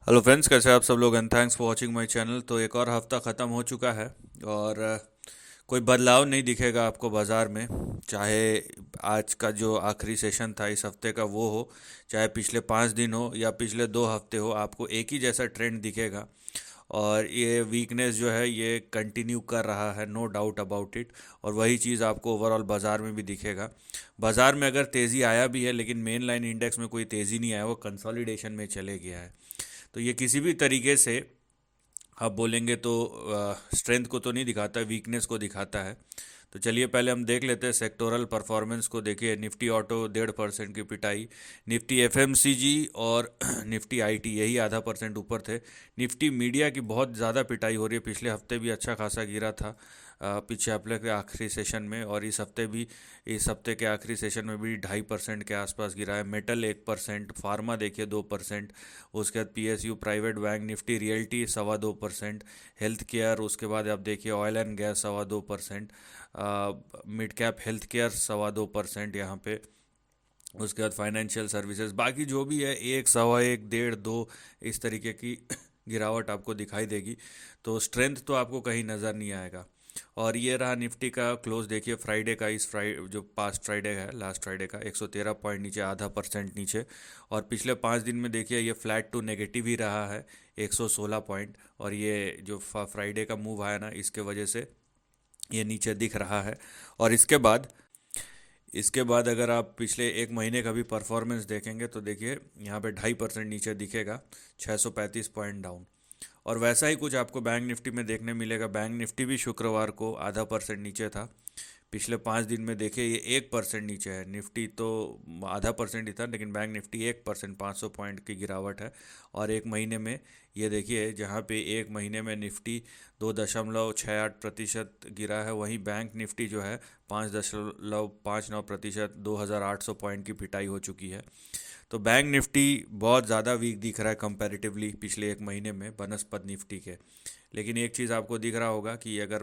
Hello friends, कैसे हैं आप सब लोग? And thanks for watching my channel. तो एक और हफ्ता ख़त्म हो चुका है और कोई बदलाव नहीं दिखेगा आपको बाज़ार में। चाहे आज का जो आखिरी सेशन था इस हफ्ते का वो हो, चाहे पिछले 5 दिन हो या पिछले 2 हफ्ते हो, आपको एक ही जैसा ट्रेंड दिखेगा। और ये वीकनेस जो है ये कंटिन्यू कर रहा है, नो डाउट अबाउट इट। और वही चीज़ आपको ओवरऑल बाज़ार में भी दिखेगा। बाज़ार में अगर तेज़ी आया भी है लेकिन मेन लाइन इंडेक्स में कोई तेज़ी नहीं आया, वो कंसोलिडेशन में चले गया है। तो ये किसी भी तरीके से आप बोलेंगे तो स्ट्रेंथ को तो नहीं दिखाता, वीकनेस को दिखाता है। तो चलिए पहले हम देख लेते हैं सेक्टोरल परफॉर्मेंस को। देखिए, निफ्टी ऑटो 1.5% की पिटाई, निफ्टी एफएमसीजी और निफ्टी आईटी यही आधा परसेंट ऊपर थे। निफ्टी मीडिया की बहुत ज़्यादा पिटाई हो रही है, पिछले हफ्ते भी अच्छा खासा गिरा था पिछले हफ्ते के आखिरी सेशन में, और इस हफ्ते के आखिरी सेशन में भी 2.5% के आसपास गिरा है। मेटल 1%, फार्मा देखिए 2%, उसके बाद PSU private bank, Nifty realty 2.25%, health care, उसके बाद आप देखिए oil and gas 2.25%, mid cap health care 2.25% यहाँ पे। उसके बाद फाइनेंशियल सर्विसेज, बाकी जो भी है 1, 1.25, 1.5, 2 इस तरीके की गिरावट आपको दिखाई देगी। तो स्ट्रेंथ तो आपको कहीं नज़र नहीं आएगा। और ये रहा निफ्टी का क्लोज। देखिए फ्राइडे का, इस फ्राइडे जो पास्ट फ्राइडे है, लास्ट फ्राइडे का 113 पॉइंट नीचे, आधा परसेंट नीचे। और पिछले 5 दिन में देखिए ये फ्लैट टू नेगेटिव ही रहा है, 116 पॉइंट। और ये जो फ्राइडे का मूव आया ना, इसके वजह से ये नीचे दिख रहा है। और इसके बाद अगर आप पिछले एक महीने का भी परफॉर्मेंस देखेंगे तो देखिए यहाँ पे 2.5% नीचे दिखेगा, 635 पॉइंट डाउन। और वैसा ही कुछ आपको बैंक निफ्टी में देखने मिलेगा। बैंक निफ्टी भी शुक्रवार को आधा परसेंट नीचे था। पिछले 5 दिन में देखिए ये 1% नीचे है। निफ्टी तो आधा परसेंट ही था, लेकिन बैंक निफ्टी 1%, 500 पॉइंट की गिरावट है। और एक महीने में ये देखिए, जहाँ पे एक महीने में निफ्टी 2.68% गिरा है, वहीं बैंक निफ्टी जो है 5.59%, 2,800 पॉइंट की पिटाई हो चुकी है। तो बैंक निफ्टी बहुत ज़्यादा वीक दिख रहा है कंपैरेटिवली पिछले एक महीने में बनस्पत निफ्टी के। लेकिन एक चीज़ आपको दिख रहा होगा कि अगर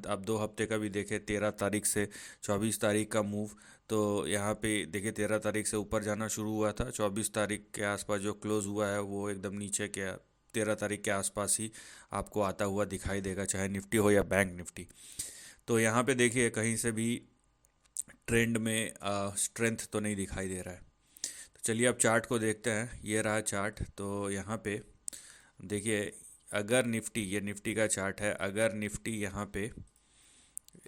आप 2 हफ्ते का भी देखें, 13 तारीख से 24 तारीख का मूव, तो यहाँ पे देखिए 13 तारीख से ऊपर जाना शुरू हुआ था, 24 तारीख के आसपास जो क्लोज हुआ है वो एकदम नीचे के 13 तारीख के आसपास ही आपको आता हुआ दिखाई देगा, चाहे निफ्टी हो या बैंक निफ्टी। तो यहाँ पे देखिए कहीं से भी ट्रेंड में स्ट्रेंथ तो नहीं दिखाई दे रहा है। तो चलिए अब चार्ट को देखते हैं। ये रहा चार्ट। तो यहाँ पे देखिए, अगर निफ्टी, ये निफ्टी का चार्ट है, अगर निफ्टी यहाँ पे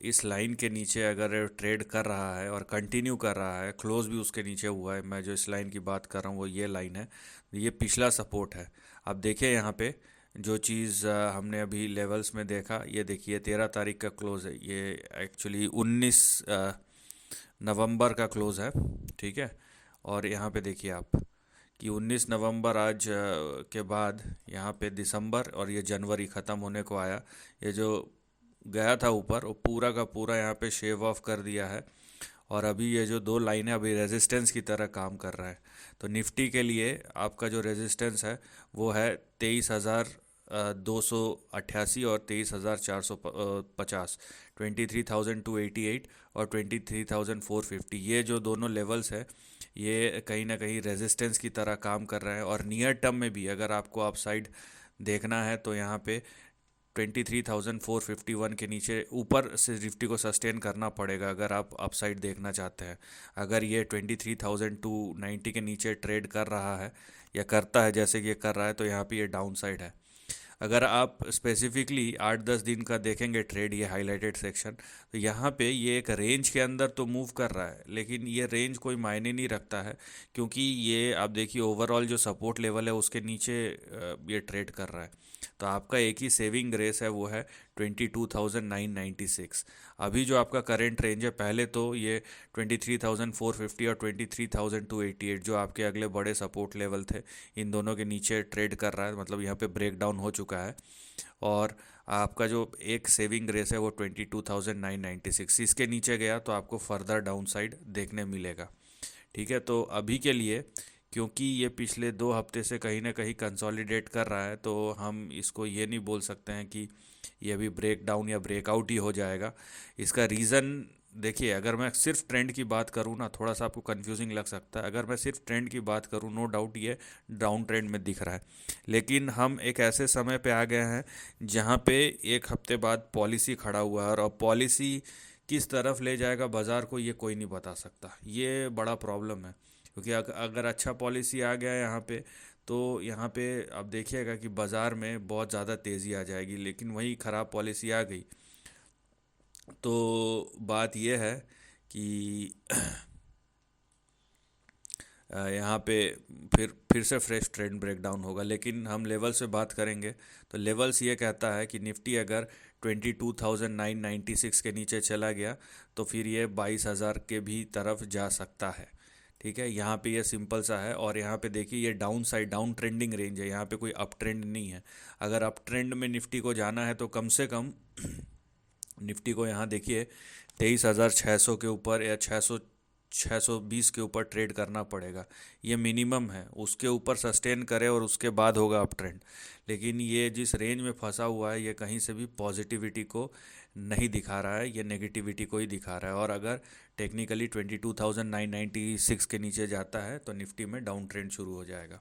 इस लाइन के नीचे अगर ट्रेड कर रहा है और कंटिन्यू कर रहा है, क्लोज भी उसके नीचे हुआ है, मैं जो इस लाइन की बात कर रहा हूँ वो ये लाइन है, ये पिछला सपोर्ट है। अब देखिए यहाँ पे जो चीज़ हमने अभी लेवल्स में देखा, ये देखिए 13 तारीख का क्लोज है, ये एक्चुअली 19 नवंबर का क्लोज है, ठीक है। और यहाँ पे देखिए आप कि 19 नवंबर आज के बाद यहाँ पे दिसंबर और ये जनवरी ख़त्म होने को आया। ये जो गया था ऊपर वो पूरा का पूरा यहाँ पे शेव ऑफ कर दिया है। और अभी ये जो दो लाइनें अभी रेजिस्टेंस की तरह काम कर रहा है। तो निफ्टी के लिए आपका जो रेजिस्टेंस है वो है 23,288 और 23,450, 23,288 और 23,450, ये जो दोनों लेवल्स है ये कहीं ना कहीं रेजिस्टेंस की तरह काम कर रहे हैं। और नियर टर्म में भी अगर आपको अपसाइड देखना है तो यहाँ पे 23,451 के नीचे ऊपर से निफ्टी को सस्टेन करना पड़ेगा अगर आप अपसाइड देखना चाहते हैं। अगर ये 23,290 के नीचे ट्रेड कर रहा है या करता है जैसे कि ये कर रहा है, तो यहाँ पे ये डाउन साइड है। अगर आप स्पेसिफिकली 8-10 दिन का देखेंगे ट्रेड, ये हाईलाइटेड सेक्शन, तो यहाँ पे ये एक रेंज के अंदर तो मूव कर रहा है, लेकिन ये रेंज कोई मायने नहीं रखता है, क्योंकि ये आप देखिए ओवरऑल जो सपोर्ट लेवल है उसके नीचे ये ट्रेड कर रहा है। तो आपका एक ही सेविंग ग्रेस है, वो है 22,996। अभी जो आपका करंट रेंज है, पहले तो ये 23,450 और 23,288 जो आपके अगले बड़े सपोर्ट लेवल थे, इन दोनों के नीचे ट्रेड कर रहा है, मतलब यहाँ पे ब्रेक डाउन हो चुका है। और आपका जो एक सेविंग रेस है वो 22,996, इसके नीचे गया तो आपको फर्दर डाउन साइड देखने मिलेगा, ठीक है। तो अभी के लिए, क्योंकि ये पिछले 2 हफ्ते से कहीं ना कहीं कंसोलिडेट कर रहा है, तो हम इसको ये नहीं बोल सकते हैं कि ये अभी ब्रेक डाउन या ब्रेकआउट ही हो जाएगा। इसका रीज़न देखिए, अगर मैं सिर्फ ट्रेंड की बात करूँ ना, थोड़ा सा आपको कंफ्यूजिंग लग सकता है। अगर मैं सिर्फ ट्रेंड की बात करूँ, नो डाउट ये डाउन ट्रेंड में दिख रहा है। लेकिन हम एक ऐसे समय पे आ गए हैं जहाँ पे एक हफ्ते बाद पॉलिसी खड़ा हुआ है, और अब पॉलिसी किस तरफ ले जाएगा बाज़ार को, ये कोई नहीं बता सकता। ये बड़ा प्रॉब्लम है, क्योंकि अगर अच्छा पॉलिसी आ गया यहाँ पे, तो यहाँ पे आप देखिएगा कि बाज़ार में बहुत ज़्यादा तेज़ी आ जाएगी। लेकिन वही ख़राब पॉलिसी आ गई तो बात यह है कि यहाँ पे फिर से फ्रेश ट्रेंड ब्रेकडाउन होगा। लेकिन हम लेवल से बात करेंगे तो लेवल्स ये कहता है कि निफ्टी अगर 22,996 के नीचे चला गया तो फिर ये 22,000 के भी तरफ जा सकता है। ठीक है, यहाँ पे ये सिंपल सा है। और यहाँ पे देखिए, ये down side down trending range है, यहाँ पे कोई अप ट्रेंड नहीं है। अगर अप ट्रेंड में निफ्टी को जाना है तो कम से कम निफ्टी को यहाँ देखिए 23,600 के ऊपर या 620 के ऊपर ट्रेड करना पड़ेगा। ये मिनिमम है, उसके ऊपर सस्टेन करे और उसके बाद होगा अप ट्रेंड। लेकिन ये जिस रेंज में फंसा हुआ है, ये कहीं से भी पॉजिटिविटी को नहीं दिखा रहा है, ये नेगेटिविटी को ही दिखा रहा है। और अगर टेक्निकली 22,996 के नीचे जाता है तो निफ्टी में डाउन ट्रेंड शुरू हो जाएगा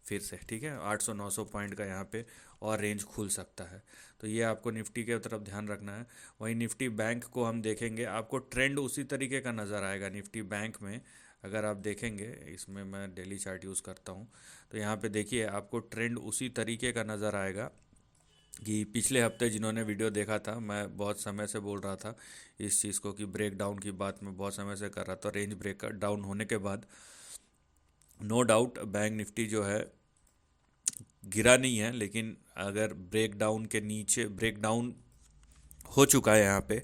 फिर से। ठीक है, 800-900 पॉइंट का यहाँ पे और रेंज खुल सकता है। तो ये आपको निफ्टी के तरफ ध्यान रखना है। वहीं निफ्टी बैंक को हम देखेंगे, आपको ट्रेंड उसी तरीके का नज़र आएगा निफ्टी बैंक में। अगर आप देखेंगे, इसमें मैं डेली चार्ट यूज़ करता हूँ, तो यहाँ पे देखिए आपको ट्रेंड उसी तरीके का नज़र आएगा कि पिछले हफ्ते जिन्होंने वीडियो देखा था, मैं बहुत समय से बोल रहा था इस चीज़ को कि ब्रेक डाउन की बात मैं बहुत समय से कर रहा था। रेंज ब्रेक डाउन होने के बाद नो डाउट बैंक निफ्टी जो है गिरा नहीं है, लेकिन अगर ब्रेक डाउन के नीचे ब्रेक डाउन हो चुका है यहाँ पे,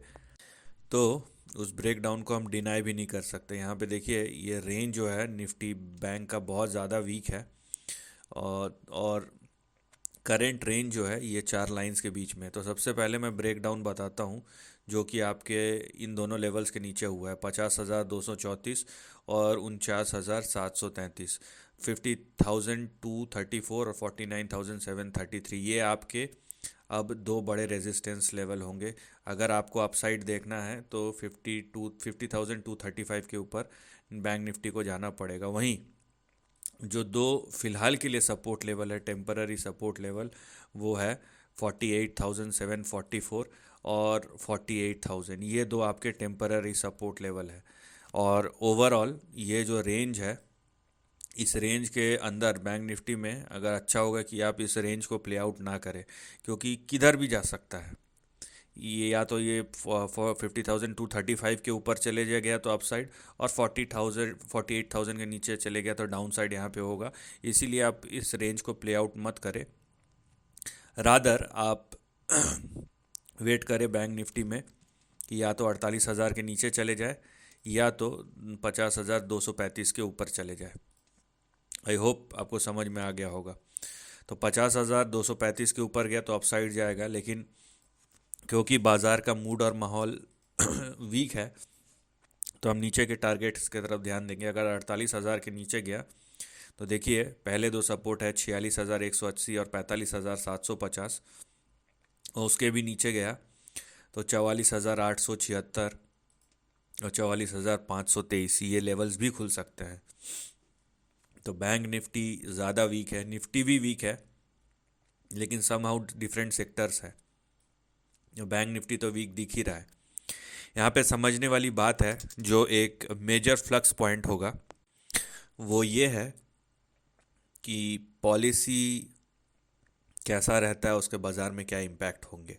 तो उस ब्रेक डाउन को हम डिनाई भी नहीं कर सकते। यहाँ पे देखिए, ये रेंज जो है निफ्टी बैंक का बहुत ज़्यादा वीक है। और करेंट रेंज जो है ये 4 लाइंस के बीच में है। तो सबसे पहले मैं ब्रेक डाउन बताता हूँ, जो कि आपके इन दोनों लेवल्स के नीचे हुआ है, 50,234 और 49,733। 50,234 और 49,733, ये आपके अब दो बड़े रेजिस्टेंस लेवल होंगे। अगर आपको अपसाइड देखना है तो 50,235 के ऊपर बैंक निफ्टी को जाना पड़ेगा। वहीं जो दो फिलहाल के लिए सपोर्ट लेवल है, टेम्पररी सपोर्ट लेवल, वो है 48,744 और 48,000। ये दो आपके टेम्पररी सपोर्ट लेवल है। और ओवरऑल ये जो रेंज है, इस रेंज के अंदर बैंक निफ्टी में अगर अच्छा होगा कि आप इस रेंज को प्ले आउट ना करें, क्योंकि किधर भी जा सकता है ये। या तो ये 50,235 के ऊपर चले गया तो अपसाइड, और 48,000 के नीचे चले गया तो डाउन साइड यहाँ पे होगा। इसीलिए आप इस रेंज को प्ले आउट मत करें, रादर आप वेट करें बैंक निफ्टी में कि या तो 48,000 के नीचे चले जाए या तो 50,235 के ऊपर चले जाए। आई होप आपको समझ में आ गया होगा। तो 50,235 के ऊपर गया तो अपसाइड जाएगा, लेकिन क्योंकि बाज़ार का मूड और माहौल वीक है, तो हम नीचे के टारगेट्स की तरफ ध्यान देंगे। अगर 48,000 के नीचे गया तो देखिए, पहले दो सपोर्ट है 46,180 और 45,750, और उसके भी नीचे गया तो 44,876 और 44,523, ये लेवल्स भी खुल सकते हैं। तो बैंक निफ्टी ज़्यादा वीक है, निफ्टी भी वीक है, लेकिन सम हाउ डिफरेंट सेक्टर्स है। बैंक निफ्टी तो वीक दिख ही रहा है। यहाँ पे समझने वाली बात है, जो एक मेजर फ्लक्स पॉइंट होगा वो ये है कि पॉलिसी कैसा रहता है, उसके बाज़ार में क्या इम्पैक्ट होंगे।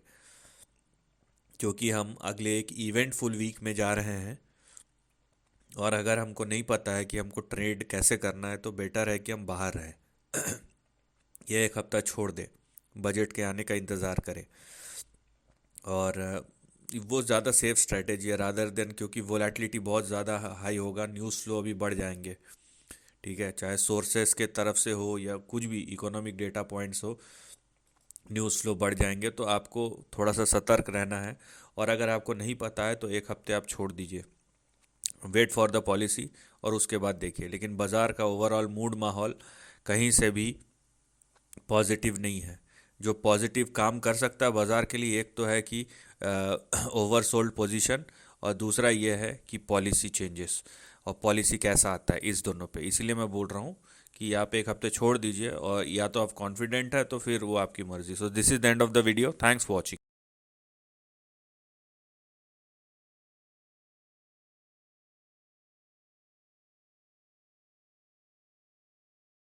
क्योंकि हम अगले एक इवेंटफुल वीक में जा रहे हैं, और अगर हमको नहीं पता है कि हमको ट्रेड कैसे करना है, तो बेटर है कि हम बाहर रहें। ये एक हफ्ता छोड़ दें, बजट के आने का इंतज़ार करें, और वो ज़्यादा सेफ स्ट्रैटेजी है रादर देन, क्योंकि वोलेटिलिटी बहुत ज़्यादा हाई होगा, न्यूज़ फ्लो अभी बढ़ जाएंगे। ठीक है, चाहे सोर्सेस के तरफ से हो या कुछ भी इकोनॉमिक डेटा पॉइंट्स हो, न्यूज़ फ्लो बढ़ जाएंगे। तो आपको थोड़ा सा सतर्क रहना है, और अगर आपको नहीं पता है तो एक हफ्ते आप छोड़ दीजिए, वेट फॉर द पॉलिसी, और उसके बाद देखिए। लेकिन बाज़ार का ओवरऑल मूड माहौल कहीं से भी पॉजिटिव नहीं है। जो पॉजिटिव काम कर सकता है बाज़ार के लिए, एक तो है कि ओवर सोल्ड पोजीशन, और दूसरा ये है कि पॉलिसी चेंजेस और पॉलिसी कैसा आता है, इस दोनों पे। इसीलिए मैं बोल रहा हूँ कि आप एक हफ्ते छोड़ दीजिए, और या तो आप कॉन्फिडेंट है तो फिर वो आपकी मर्ज़ी। So this is the end of the video, thanks for watching.